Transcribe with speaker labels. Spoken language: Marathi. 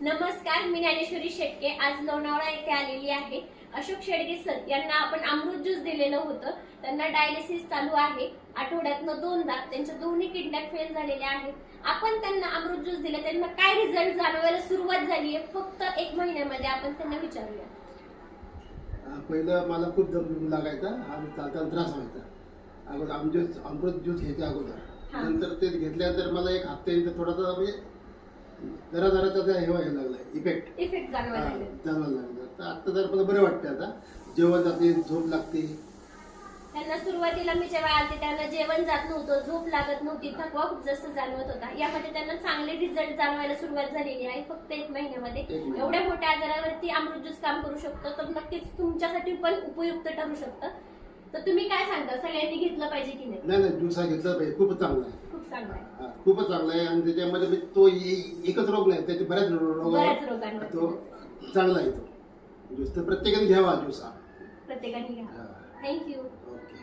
Speaker 1: नमस्कार, मी ज्ञानेश्वरी शेटके आज लोणावळा येथे आलेली आहे। अशोक शेडगे सर यांना आपण अमृत ज्यूस दिलेलं होतं। त्यांना डायलिसिस चालू आहे, आठवड्यातनं 2दा त्यांच्या दोन्ही किडन्या फेल झालेल्या आहेत। आपण त्यांना अमृत ज्यूस दिलं, त्यांना काय रिझल्ट जाणवायला सुरुवात झाली आहे फक्त 1 महिन्यामध्ये। आपण त्यांना विचारूया।
Speaker 2: पहिलं मला खूप दम लागायचा आणि चालताना त्रास व्हायचा अगोदर अमृत ज्यूस घ्यायच्या अगोदर। नंतर ते घेतल्यानंतर मला एक हप्त्यानंतर थोडासा म्हणजे जरा हे व्हायला लागला, इफेक्ट
Speaker 1: जाणवायला
Speaker 2: लागला। तर आता जर मला बरं वाटतं, आता जेवण जाते, झोप लागते।
Speaker 1: त्यांना सुरुवातीला मी जेव्हा आले त्यांना जेवण जात नव्हतं, झोप लागत नव्हती, थकवा खूप जास्त जाणवत होता। यामध्ये त्यांना चांगले रिझल्ट जाणवायला सुरुवात झालेली आहे फक्त 1 महिन्यामध्ये। एवढ्या मोठ्या आजारावरती अमृत ज्यूस काम करू शकतो, तर नक्कीच तुमच्यासाठी पण उपयुक्त ठरू शकतं। तर तुम्ही काय सांगता, सगळ्यांनी घेतलं पाहिजे की नाही?
Speaker 2: नाही, ज्यूस हा घेतला पाहिजे, खूपच चांगला आहे,
Speaker 1: खूप चांगला आहे,
Speaker 2: खूपच चांगला आहे। आणि त्याच्यामध्ये तो एकच रोग नाही, त्याचे बऱ्याच रोगांवर तो चांगला आहे तो ज्यूस। तर प्रत्येकाने घ्यावा ज्यूस हा,
Speaker 1: प्रत्येकाने घ्या। थँक्यू।
Speaker 2: ओके।